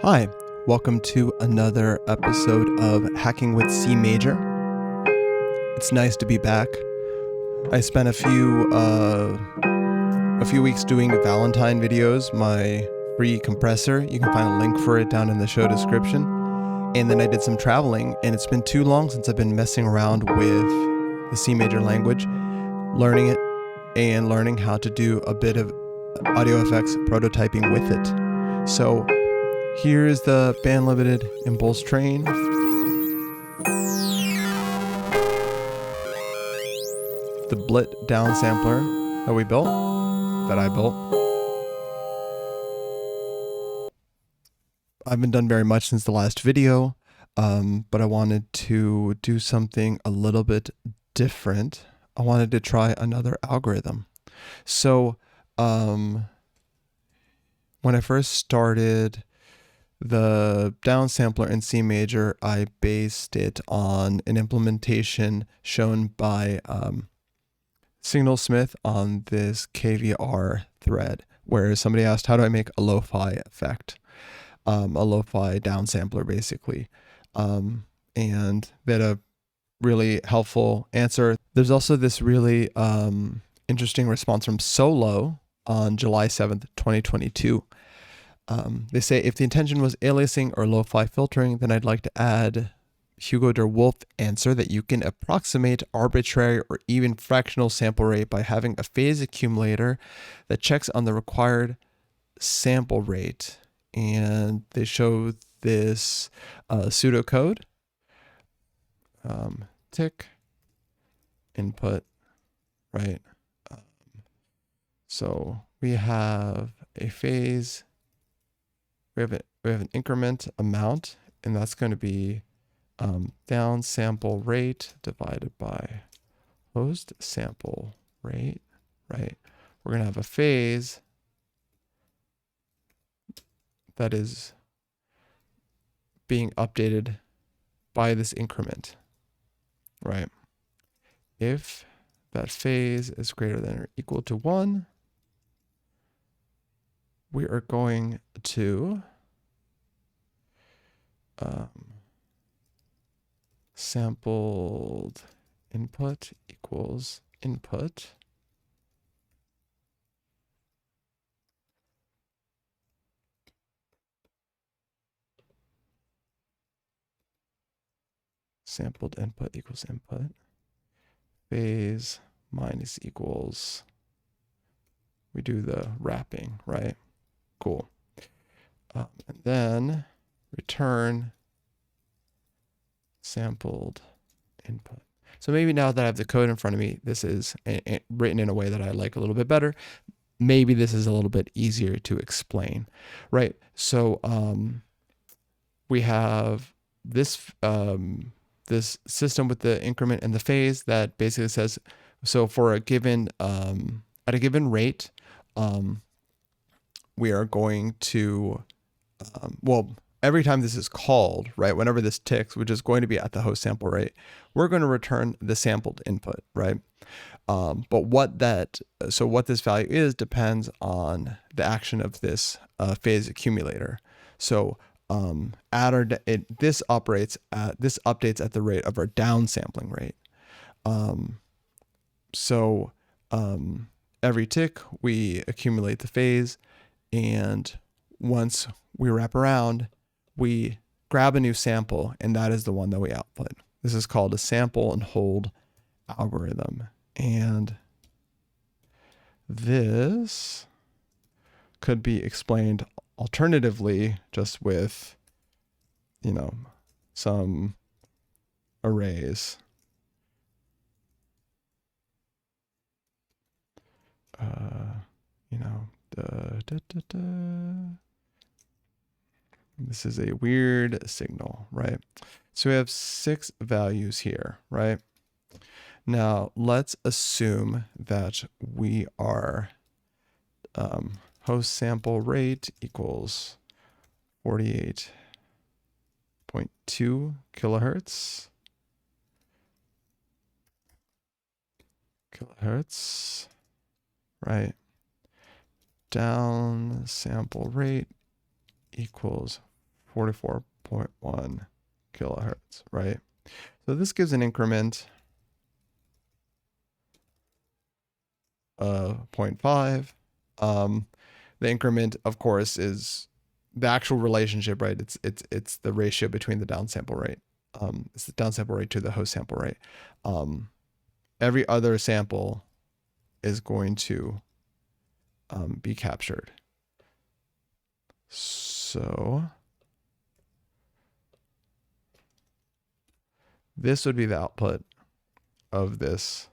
Hi, welcome to another episode of Hacking with Cmajor. It's nice to be back. I spent a few weeks doing Valentine videos, my free compressor. You can find a link for it down in the show description. And then I did some traveling, and it's been too long since I've been messing around with the Cmajor language, learning it, and learning how to do a bit of audio effects prototyping with it. So here's the band limited impulse train. The BLIT downsampler that I built. I haven't done very much since the last video, but I wanted to do something a little bit different. I wanted to try another algorithm. So when I first started the downsampler in Cmajor, I based it on an implementation shown by Signal Smith on this KVR thread, where somebody asked, how do I make a lo-fi effect? A lo-fi downsampler, basically. And they had a really helpful answer. There's also this really interesting response from Solo on July 7th, 2022. They say, if the intention was aliasing or lo-fi filtering, then I'd like to add Hugo der Wolf answer that you can approximate arbitrary or even fractional sample rate by having a phase accumulator that checks on the required sample rate. And they show this pseudocode, tick, input, right? So we have a phase. We have an increment amount, and that's going to be down sample rate divided by host sample rate, right? We're going to have a phase that is being updated by this increment, right? If that phase is greater than or equal to 1, we are going to sampled input equals input sampled input equals input phase minus equals, we do the wrapping, right? Cool. And then return sampled input. So maybe now that I have the code in front of me, this is written in a way that I like a little bit better. Maybe this is a little bit easier to explain, right? So we have this this system with the increment and the phase that basically says, so for a given at a given rate, we are going to every time this is called, right, whenever this ticks, which is going to be at the host sample rate, we're going to return the sampled input, right? But what this value is depends on the action of this phase accumulator. So this updates at the rate of our downsampling rate. Every tick, we accumulate the phase, and once we wrap around, we grab a new sample, and that is the one that we output. This is called a sample and hold algorithm. And this could be explained alternatively just with, some arrays. This is a weird signal, right? So we have 6 values here, right? Now let's assume that we are host sample rate equals 48.2 kilohertz. Right? Down sample rate equals 44.1 kilohertz, right? So this gives an increment of 0.5. The increment, of course, is the actual relationship, right? It's the ratio between the downsample rate. It's the downsample rate to the host sample rate. Every other sample is going to be captured. So this would be the output of this.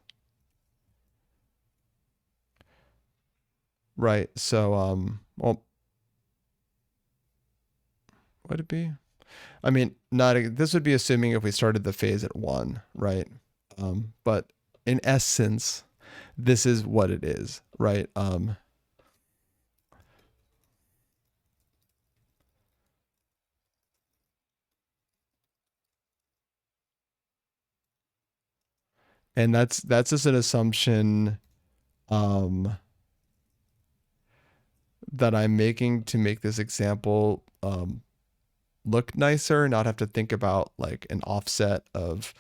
Right. So, well, would it be? I mean, this would be assuming if we started the phase at 1, right? But in essence, this is what it is, right? And that's just an assumption that I'm making to make this example look nicer, not have to think about like an offset of,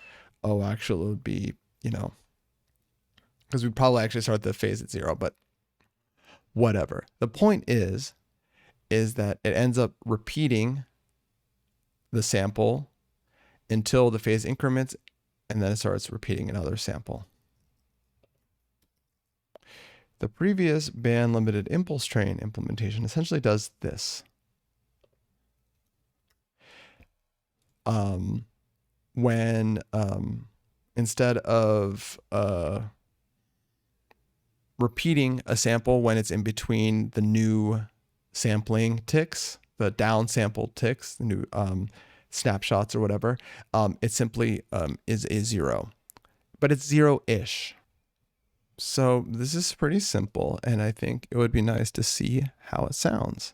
oh, actually it would be, you know, because we probably actually start the phase at 0, but whatever. The point is that it ends up repeating the sample until the phase increments, and then it starts repeating another sample. The previous band limited impulse train implementation essentially does this. When instead of repeating a sample when it's in between the new sampling ticks, the downsampled ticks, the new snapshots or whatever, it simply is a 0, but it's 0-ish. So this is pretty simple, and I think it would be nice to see how it sounds.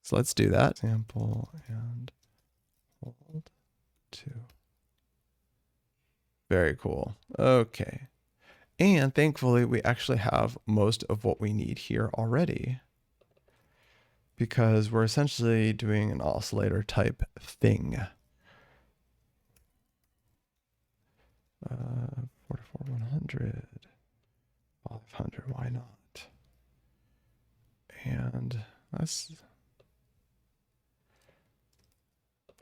So let's do that. Sample and hold 2. Very cool. Okay. And thankfully, we actually have most of what we need here already, because we're essentially doing an oscillator type thing. 44-100, 500, why not? And let's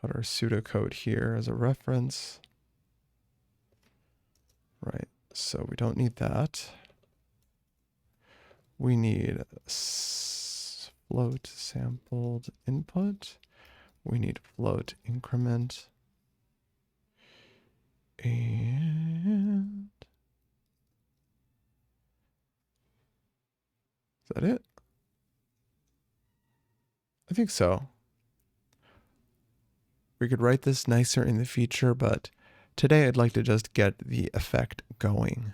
put our pseudocode here as a reference. Right, so we don't need that. We need float sampled input. We need float increment. And is that it? I think so. We could write this nicer in the future, but today I'd like to just get the effect going.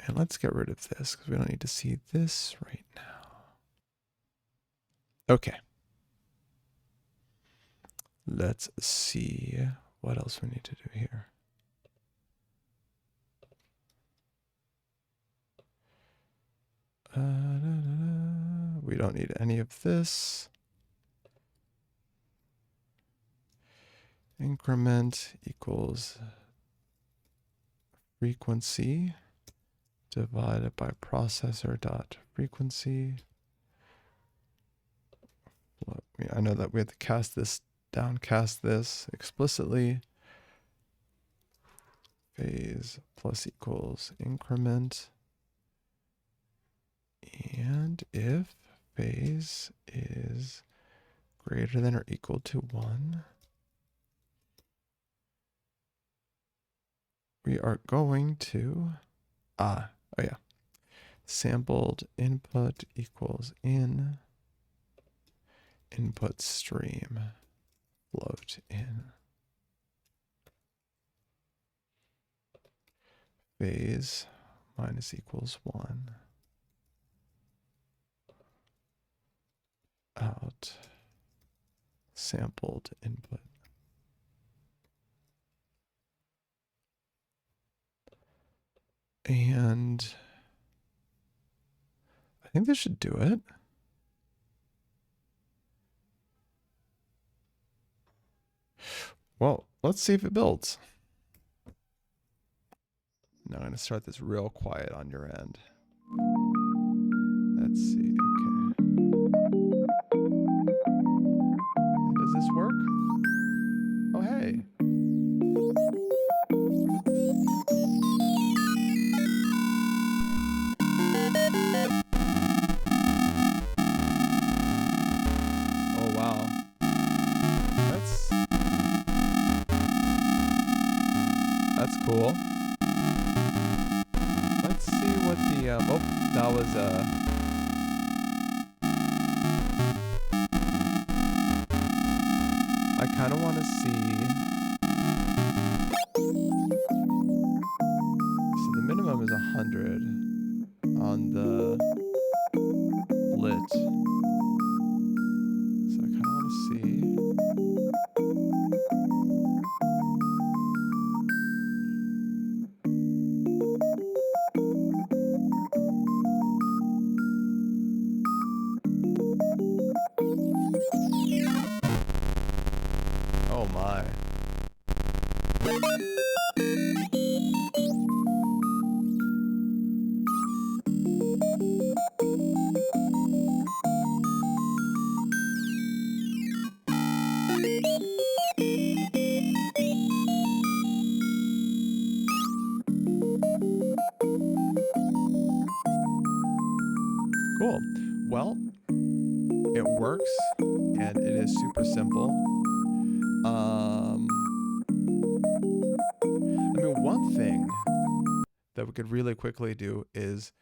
And let's get rid of this because we don't need to see this right now. Okay. Let's see what else we need to do here. We don't need any of this. Increment equals frequency divided by processor dot frequency. I know that we have to cast this, downcast this explicitly. Phase plus equals increment. And if phase is greater than or equal to 1, we are going to, oh yeah, sampled input equals in input stream float in. Phase minus equals 1. Out sampled input. And I think this should do it. Well, let's see if it builds. Now I'm going to start this real quiet on your end. Let's see. Okay. Does this work? Oh, hey. Oh, wow. That's cool. Let's see what the, oh, that was, I kind of want to see, so the minimum is 100 on the BLIT. So I kind of want to see. Oh my. Cool. Well, it works and it is super simple. I mean, one thing that we could really quickly do is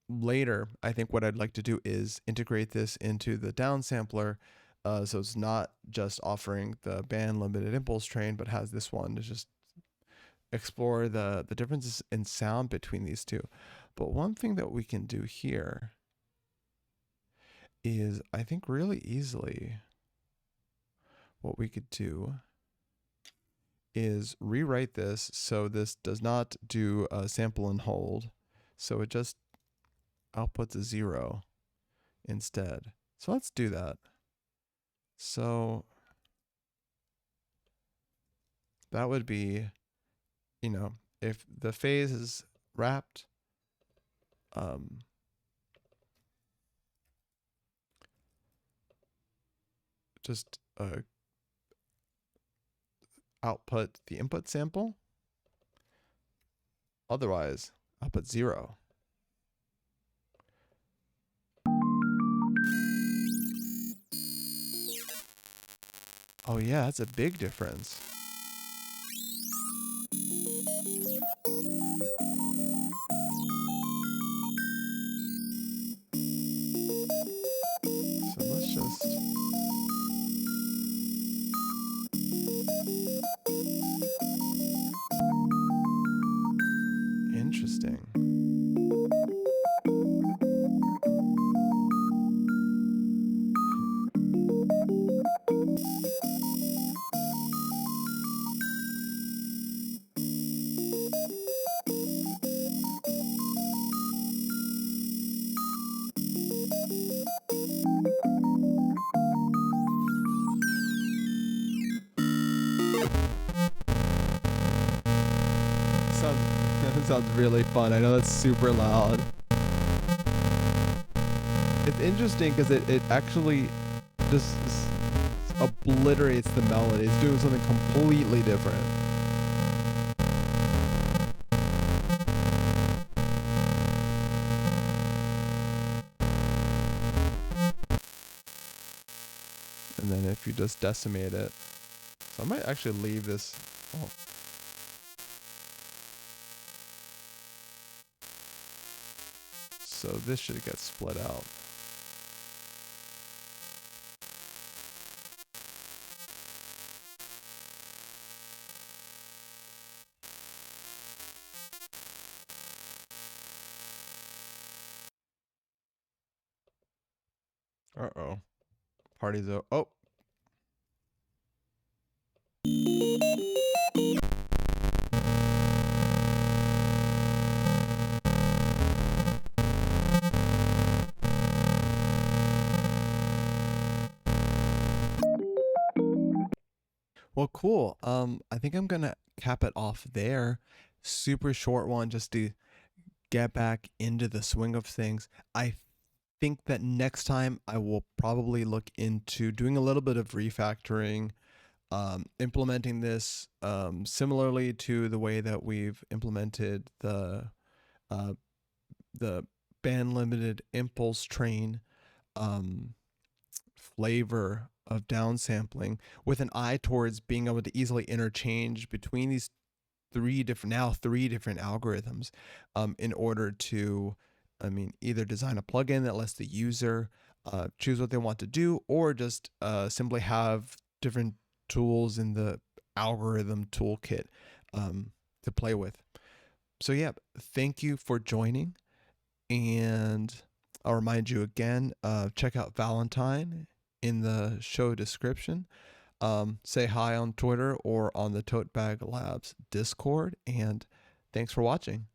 later, I think what I'd like to do is integrate this into the downsampler. So it's not just offering the band limited impulse train, but has this one to just explore the differences in sound between these two. But one thing that we can do here is, I think really easily, what we could do is rewrite this so this does not do a sample and hold. So it just outputs a 0 instead. So let's do that. So that would be, you know, if the phase is wrapped, just output the input sample. Otherwise, output 0. Oh yeah, that's a big difference. So let's just... Interesting. That sounds really fun. I know that's super loud. It's interesting because it actually just obliterates the melody. It's doing something completely different. And then if you just decimate it. So I might actually leave this. Oh. So this should get split out. Uh-oh. Party's over. Oh. Well, cool. I think I'm gonna cap it off there. Super short one, just to get back into the swing of things. I think that next time I will probably look into doing a little bit of refactoring, implementing this similarly to the way that we've implemented uh, the band limited impulse train um, flavor of downsampling, with an eye towards being able to easily interchange between these three different algorithms, in order to, either design a plugin that lets the user choose what they want to do, or just simply have different tools in the algorithm toolkit to play with. So yeah, thank you for joining, and I'll remind you again, check out Valentine in the show description. Say hi on Twitter or on the Tote Bag Labs Discord, and thanks for watching.